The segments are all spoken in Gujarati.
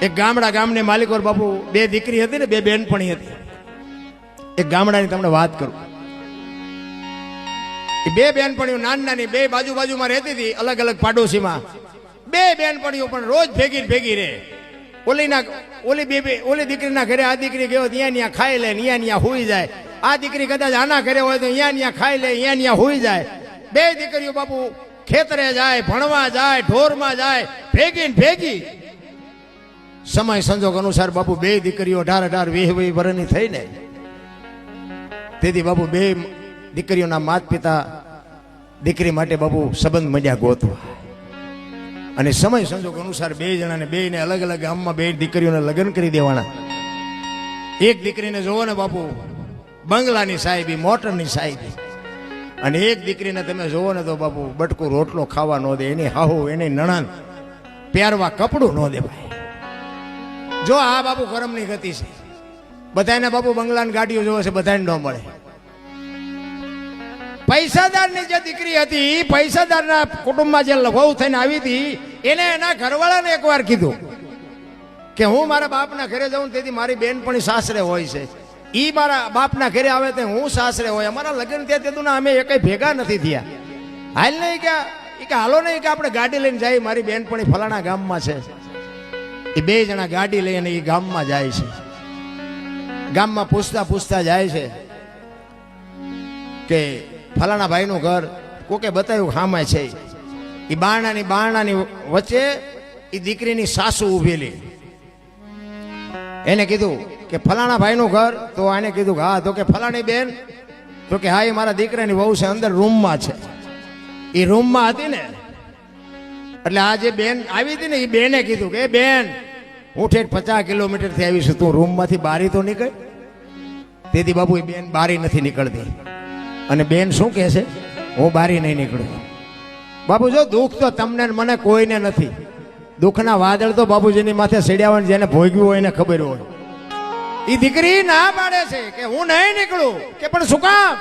એક ગામને માલિકોર બાપુ બે દીકરી હતી ને, બે બેનપણી હતી. એક ગામડાની તમને વાત કરું. એ બે બેનપણીઓ નાની બે બાજુમાં રહેતી હતી, અલગ અલગ પાડોશીમાં. બે બેનપણીઓ પણ રોજ ભેગી રહે. ઓલી દીકરીના ઘરે આ દીકરી ગયો ત્યાં ખાઈ લે, ત્યાં હુઈ જાય. આ દીકરી કદાચ આના ઘરે હોય તો ત્યાં ખાઈ લે, ત્યાં હુઈ જાય. બે દીકરીઓ બાપુ ખેતરે જાય, ભણવા જાય, ઢોરમાં જાય, ભેગી. સમય સંજોગ અનુસાર બાપુ બે દીકરીઓ 18 20 વર્ષની થઈ ને, તેથી બાપુ બે દીકરીઓના માત પિતા દીકરી માટે બાપુ સંબંધ મળ્યા ગોતવા. અને સમય સંજોગ અનુસાર બે જણાને બેને અલગ અલગ ગામમાં બે દીકરીઓને લગ્ન કરી દેવાના. એક દીકરીને જોવો ને બાપુ બંગલાની સાહેબી, મોટરની સાહેબી, અને એક દીકરીને તમે જોવો ને તો બાપુ બટકું રોટલો ખાવા ન દે, એની હાહુ એની નણંદ પહેરવા કપડું ન દે. ભાઈ જો આ બાપુ કરમની ગતિ છે. બધાને બાપુ બંગલાની ગાડીઓ જોવે છે, બધાને ન મળે. પૈસાદારની જે દીકરી હતી, પૈસાદારના કુટુંબમાં જે વહુ થઈને આવી હતી, એને એના ઘરવાળાને એકવાર કીધું કે હું મારા બાપના ઘરે જાઉં તેથી મારી બેનપણી સાસરે હોય છે, ઈ મારા બાપના ઘરે આવે તો હું સાસરે હોય. અમારા લગ્ન થયા તેતું અમે એકઈ ભેગા નથી થયા. હાલ નહીં કે હાલો નહીં કે આપણે ગાડી લઈને જાય, મારી બેનપણી ફલાણા ગામમાં છે. એ બે જણા ગાડી લઈને એ ગામમાં જાય છે. ગામમાં પૂછતા જાય છે કે ફલાણા ભાઈનું ઘર કોકે બતાવ્યું ખામાં છે. એ બારણાની વચ્ચે એ દીકરીની સાસુ ઉભેલી. એને કીધું કે ફલાણા ભાઈનું ઘર, તો આને કીધું કે હા. તો કે ફલાણી બેન, તો કે હા એ મારા દીકરાની વહુ છે, અંદર રૂમમાં છે. એ રૂમમાં હતી ને, એટલે આ જે બેન આવી હતી ને, એ બેને કીધું કે બેન હું ઠેઠ 50 કિલોમીટરથી આવી છું, તું રૂમમાંથી બારી તો નીકળ. તેથી બાપુ એ બેન બારી નથી નીકળતી. અને બેન શું કહે છે, હું બારી નહીં નીકળું. બાપુ જો દુઃખ તો તમને મને કોઈને નથી. દુઃખના વાદળ તો બાપુજીની માથે ચડ્યા હોય, જેને ભોગ્યું હોય એને ખબર હોય. એ દીકરી ના પાડે છે કે હું નહીં નીકળું. કે પણ શું કામ?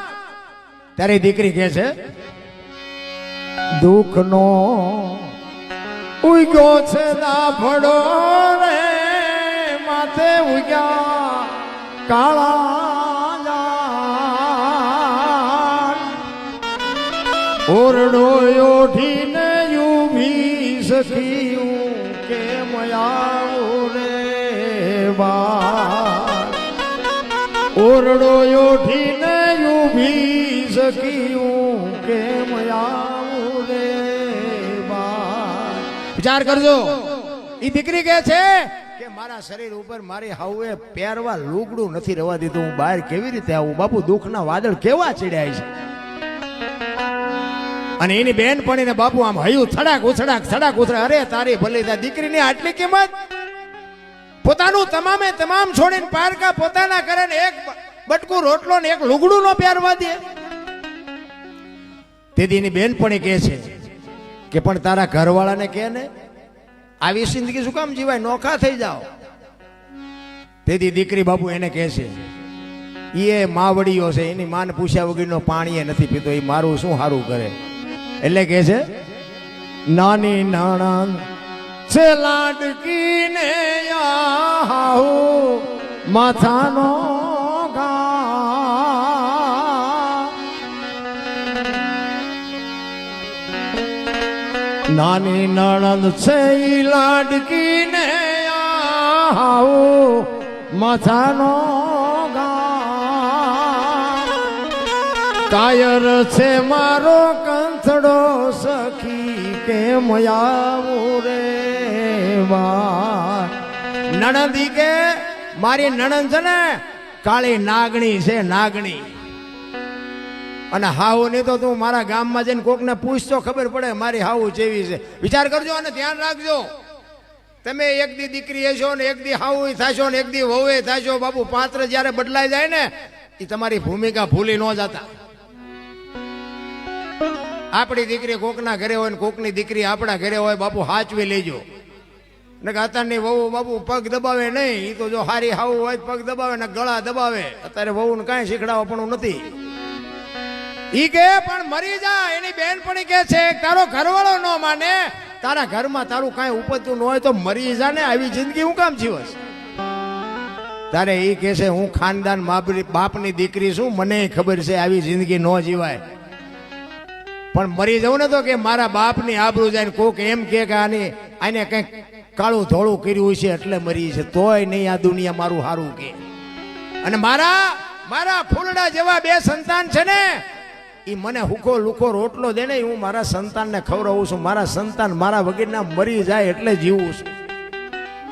ત્યારે દીકરી કહે છે, દુઃખનો ઉગ્યો છે દાફડો રે, માથે ઉગ્યા કાળા ઓરડો ઓઢીને ઊભી સખીયું કેમ આવું રે બા. ઓરડો ઓઢીને ઊભી સખીયું કેમ આવું રે બા. વિચાર કરજો. એ દીકરી કહે છે કે મારા શરીર ઉપર મારી હાઉએ પહેરવા લુગડું નથી રહેવા દીધું, હું બહાર કેવી રીતે આવું? બાપુ દુઃખના વાદળ કેવા ચડ્યા છે. અને એની બેનપણીને બાપુ આમ હયું થડાક ઉછડાક. અરે તારી ભલી તા દીકરીની આટલી કિંમત. પોતાનું તમામ છોડીને પારકા પોતાના કરે ને એક બટકું રોટલો ને એક લુગડું નો પહેરવા દે. તેથી એની બેનપણી કહે છે કે પણ તારા ઘરવાળાને કહે ને, આવી જિંદગી શું કામ જીવાય, નોખા થઈ જાઓ. તેથી દીકરી બાપુ એને કહે છે, એ માવડીઓ છે, એની માન પૂછ્યા વગરનો પાણી નથી પીતો, એ મારું શું સારું કરે. એટલે કે છે નાની નાણા છે લાડકી ને માથાનો ઘા. નાની નણંદ છે લાડકી ને માથાનો કાયર છે મારો કંથડો સખી કેમ આવું રે વા. નણંદી કે મારી નણંદ છે ને કાળી નાગણી છે, નાગણી. અને હાઉ નહીં તો તું મારા ગામમાં જઈને કોકને પૂછતો ખબર પડે મારી હાઉ જેવી છે. વિચાર કરજો અને ધ્યાન રાખજો. તમે એક દી દીકરી હશો ને એક દી હાઉ થશો ને એક દી વહુએ થશો. બાપુ પાત્ર જયારે બદલાઈ જાય ને, એ તમારી ભૂમિકા ભૂલી ન જતા. આપણી દીકરી કોકના ઘરે હોય ને કોકની દીકરી આપણા ઘરે હોય, બાપુ હાચવી લેજો. ને અત્યારની વહુ બાપુ પગ દબાવે નહીં. એ તો જો હારી હાવ હોય પગ દબાવે ને ગળા દબાવે. અત્યારે વહુ ને કાંઈ શીખડાવવા પણ નથી. ઈ કે પણ મરી જા. એની બેનપણી કે છે તારો ઘરવાળો ન માને, તારા ઘરમાં તારું કાંઈ ઉપજતું ન હોય તો મરી જા ને, આવી જિંદગી હું કામ જીવસ? તારે એ કહે છે હું ખાનદાન બાપની દીકરી છું, મને ખબર છે આવી જિંદગી ન જીવાય, પણ મરી જાઉં ને તો કે મારા બાપની આબરૂ જાય. કોક એમ કે આને કંઈક કાળું ધોળું કર્યું છે એટલે મરી છે, તોય નહીં આ દુનિયા મારું હારું કે. અને મારા ફૂલડા જેવા 2 સંતાન છે ને, એ મને હુકો લુકો રોટલો દે ને, હું મારા સંતાનને ખવડાવું છું. મારા સંતાન મારા વગરના મરી જાય એટલે જીવું છું.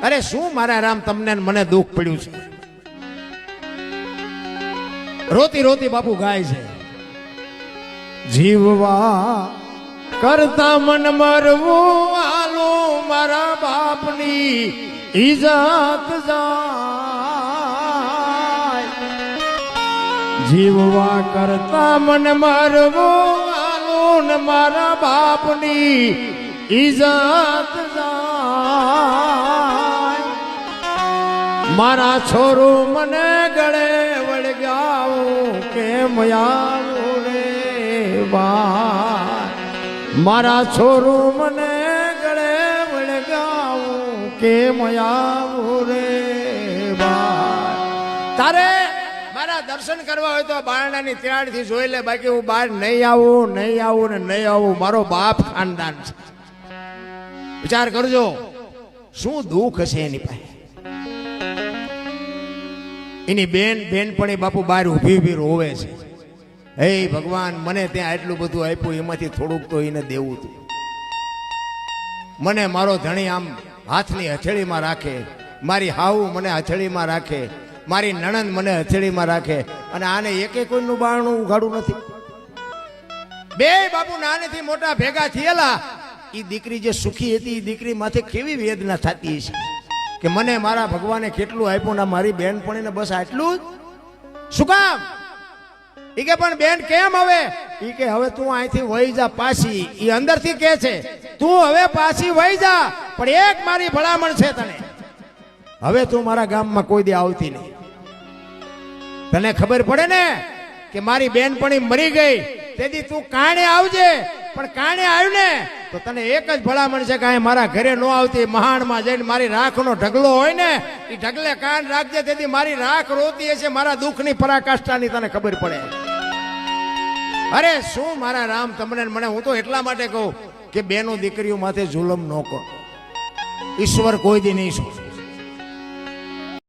અરે શું મારા રામ તમને મને દુઃખ પડ્યું છે. રોતી રોતી બાપુ ગાય છે, જીવવા કરતા મન મરવું આલો મારા બાપની ઇજ્જત જાય. જીવવા કરતા મન મરવું આલો ને મારા બાપની ઇજ્જત જાય. મારા છોરું મને ગળે વળગાવું કેમ આવું રે બા. મારા છોરું મને ગળે વળગાવું કેમ આવું રે બા. તારે મારા દર્શન કરવા હોય તો બારણાની ત્યારથી જોઈ લે, બાકી હું બહાર નહીં આવું ને નહીં આવું. મારો બાપ ખાનદાન છે. વિચાર કરજો શું દુઃખ હશે એની પાસે. એની બેનપણી બાપુ બહાર ઊભી રોવે છે, હે ભગવાન મને ત્યાં આટલું બધું આપ્યું, એમાંથી થોડુંક તો એને દેવું હતું. મને મારો ધણી આમ હાથની હથેળીમાં રાખે, મારી હાહુ મને હથેળીમાં રાખે, મારી નણંદ મને હથેળીમાં રાખે, અને આને એકે કોઈનું બારણું ઉઘાડું નથી. 2 બાપુ નાનેથી મોટા ભેગા થયેલા. એ દીકરી જે સુખી હતી, એ દીકરી માથે કેવી વેદના થતી છે કે મને મારા ભગવાને કેટલું આપ્યું ને મારી બેનપણીને બસ આટલું જ. શું કામ? એ કે પણ બેન કેમ હવે? એ કે હવે તું અહીંથી વહી જા પાછી. એ અંદરથી કહે છે તું હવે પાછી વહી જા, પણ એક મારી ભલામણ છે તને, હવે તું મારા ગામમાં કોઈ દી આવતી નહીં. તને ખબર પડે ને કે મારી બેનપણી મરી ગઈ, તેથી તું કાણે આવજે. પણ કાણે આવ્યું ને તો તને એક જ ભલામણ છે કે મારા ઘરે ન આવતી. મહાણમાં જઈને મારી રાખનો ઢગલો હોય ને, એ ઢગલે કાન રાખજે, તેથી મારી રાખ રોતી હશે મારા દુઃખની પરાકાષ્ઠાની તને ખબર પડે. અરે શું મારા રામ તમને મને, હું તો એટલા માટે કહું કે બેનો દીકરીઓ માથે જુલમ ન કરો. ઈશ્વર કોઈ દી નહીં શું